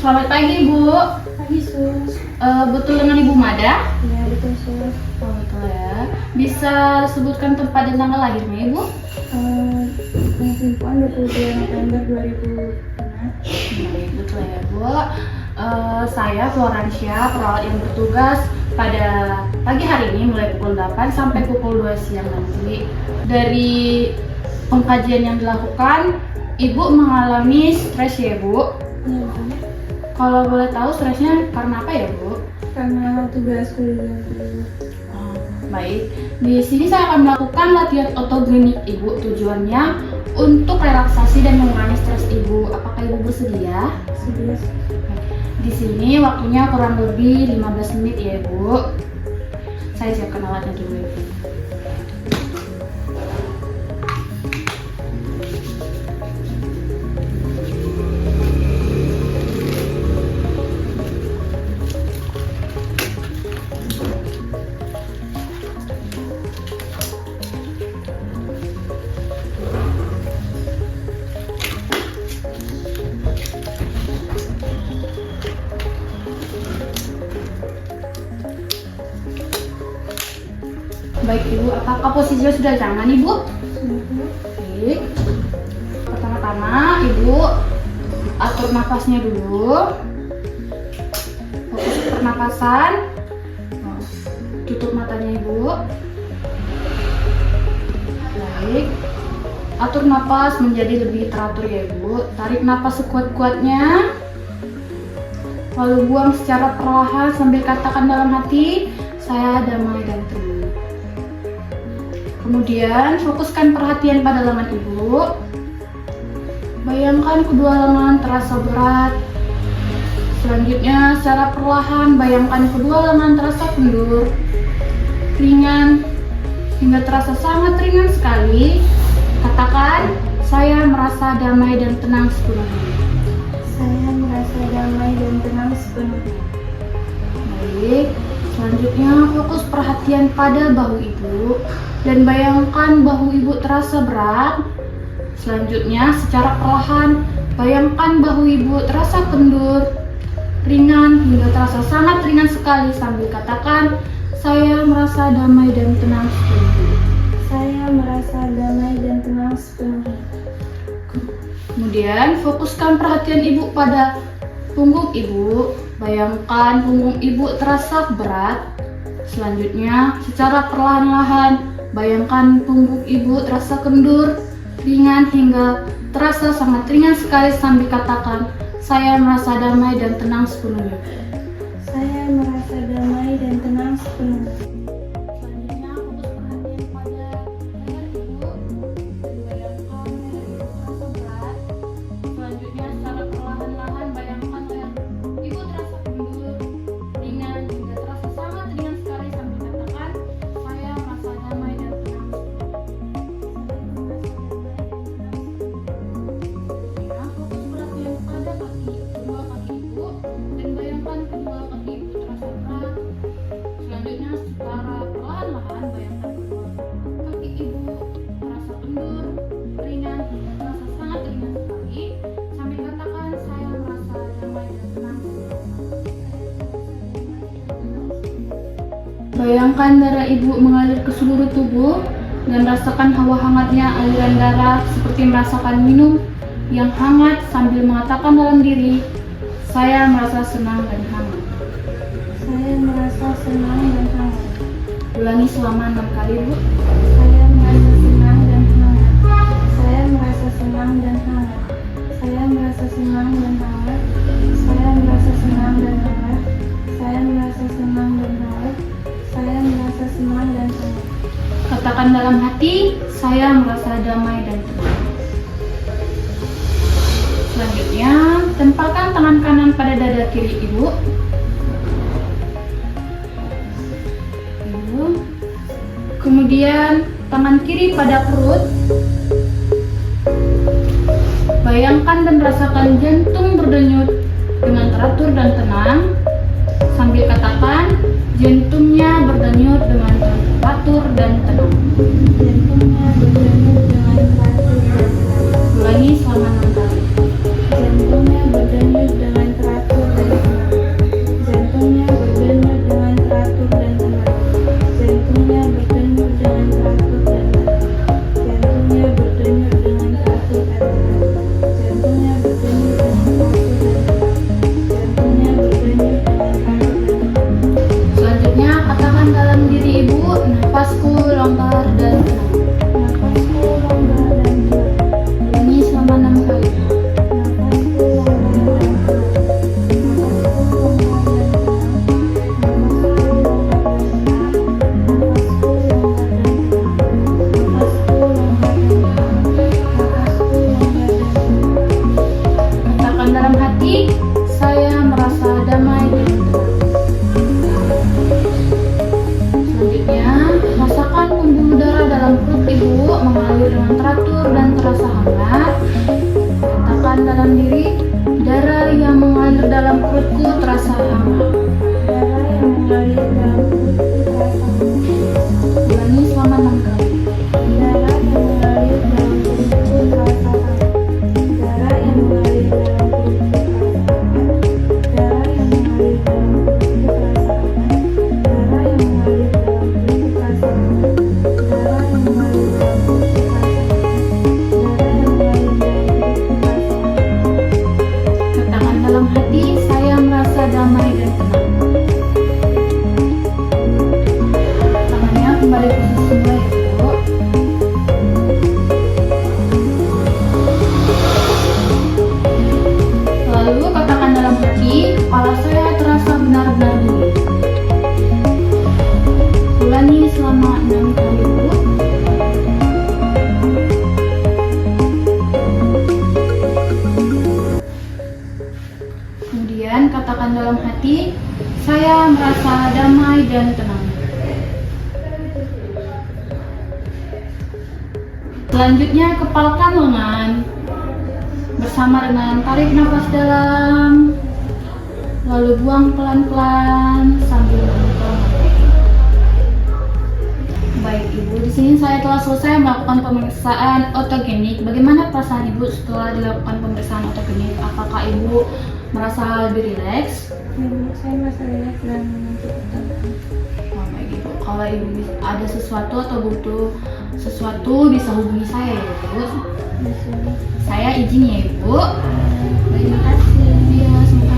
Selamat pagi, Bu. Pagi, Sus. Betul dengan Ibu Mada? Iya, betul, Sus. Oh, betul ya. Bisa sebutkan tempat dan tanggal lahirnya, Ibu? Pengsimpuan 22 November 2005. Baik, betul ya, Bu. Saya Floransia, perawat yang bertugas pada pagi hari ini mulai pukul 8 sampai pukul 2 siang nanti. Dari pengkajian yang dilakukan, Ibu mengalami stres ya, Bu? Iya, Bu. Kalau boleh tahu stresnya karena apa ya, Bu? Karena tugas kuliah, Bu. Baik, di sini saya akan melakukan latihan autogenik Ibu. Tujuannya untuk relaksasi dan mengurangi stres Ibu. Apakah Ibu bersedia? Sebelas. Di sini waktunya kurang lebih 15 menit ya, Ibu. Saya siapkan alatnya dulu, Ibu. Baik, Ibu, apakah posisinya sudah nyaman, Ibu? Baik. Pertama-tama, Ibu atur nafasnya dulu. Fokus pernapasan. Tutup matanya, Ibu. Baik. Atur napas menjadi lebih teratur ya, Ibu. Tarik napas sekuat-kuatnya. Lalu buang secara perlahan sambil katakan dalam hati, saya damai dan tenang. Kemudian fokuskan perhatian pada lengan Ibu. Bayangkan kedua lengan terasa berat. Selanjutnya secara perlahan bayangkan kedua lengan terasa kendur, ringan, hingga terasa sangat ringan sekali. Katakan, saya merasa damai dan tenang sepenuhnya. Saya merasa damai dan tenang sepenuhnya. Baik, selanjutnya fokus perhatian pada bahu Ibu dan bayangkan bahu Ibu terasa berat. Selanjutnya secara perlahan bayangkan bahu Ibu terasa kendur, ringan hingga terasa sangat ringan sekali sambil katakan, saya merasa damai dan tenang sepenuhnya. Saya merasa damai dan tenang sepenuhnya. Kemudian fokuskan perhatian Ibu pada punggung Ibu. Bayangkan punggung Ibu terasa berat. Selanjutnya secara perlahan-lahan bayangkan punggung Ibu terasa kendur, ringan hingga terasa sangat ringan sekali sambil katakan, saya merasa damai dan tenang sepenuhnya. Saya merasa damai dan tenang sepenuhnya. Selanjutnya fokus perhatian pada leher Ibu dan bayangkan leher Ibu terasa berat. Selanjutnya secara perlahan-lahan bayangkan leher Ibu terasa kendur, ringan hingga terasa sangat ringan sekali sambil katakan, saya merasa damai dan tenang. Nah, fokus perhatian pada kedua kaki Ibu dan bayangkan kedua kaki Ibu terasa berat. Selanjutnya secara perlahan-lahan bayangkan kedua kaki Ibu terasa kendur, ringan hingga terasa sangat ringan sekali sambil katakan, saya merasa damai dan tenang. Bayangkan darah Ibu mengalir ke seluruh tubuh dan rasakan hawa hangatnya aliran darah seperti merasakan minum yang hangat sambil mengatakan dalam diri, saya merasa senang dan hangat. Saya merasa senang dan hangat. Ulangi selama 6 kali, Bu. Saya merasa senang dan hangat. Saya merasa senang dan hangat. Saya merasa senang dan hangat. Saya merasa senang dan hangat. Saya merasa senang dan hangat. Saya merasa senang dan hangat. Katakan dalam hati, saya merasa damai dan tenang. Selanjutnya, tempelkan tangan kanan pada dada kiri Ibu. Kemudian tangan kiri pada perut. Bayangkan dan rasakan jantung berdenyut dengan teratur dan tenang sambil katakan, jantungnya berdenyut dengan teratur dan tenang. Jantungnya berdenyut dengan teratur dan tenang. Ulangi selama 6 kali. Jantungnya berdenyut dengan teratur Napasku longgar dan tenang. Napasku longgar dan tenang. Ulangi selama 6 kali. Napasku longgar dan tenang. Katakan dalam hati, saya merasa damai dan tenang. Selanjutnya, rasakan pembuluh darah dalam perut ibu mengalir dengan teratur dan terasa hangat. Katakan dalam diri, darah yang mengalir dalam perutku terasa hangat. Darah yang mengalir dalam perutku terasa hangat. Ulangi selama 6 kali. Darah yang mengalir dalam perutku terasa hangat. Darah yang mengalir dalam perutku terasa hangat. Darah yang mengalir dalam perutku terasa hangat. Darah yang mengalir dalam perutku terasa hangat. Darah yang mengalir dalam perutku terasa hangat. Darah yang mengalir dalam perutku terasa hangat. Katakan dalam hati, saya merasa damai dan tenang. Tangannya kembali ke posisi semula ya Bu. Lalu katakan dalam hati, kepala saya terasa benar-benar dingin. Ulangi selama 6 kali Bu. Kemudian katakan dalam hati, saya merasa damai dan tenang. Selanjutnya kepalkan lengan bersama dengan tarik nafas dalam, lalu buang pelan-pelan sambil membuka mata. Baik Ibu, di sini saya telah selesai melakukan pemeriksaan otogenik. Bagaimana perasaan Ibu setelah dilakukan pemeriksaan otogenik? Apakah Ibu merasa lebih rileks? Ibu, saya merasa rileks dan cukup tenang. Oh, baik Ibu. Kalau Ibu ada sesuatu atau butuh sesuatu bisa hubungi saya ya Ibu. Di sini. Saya izin ya Ibu. Terima kasih. Ya, semoga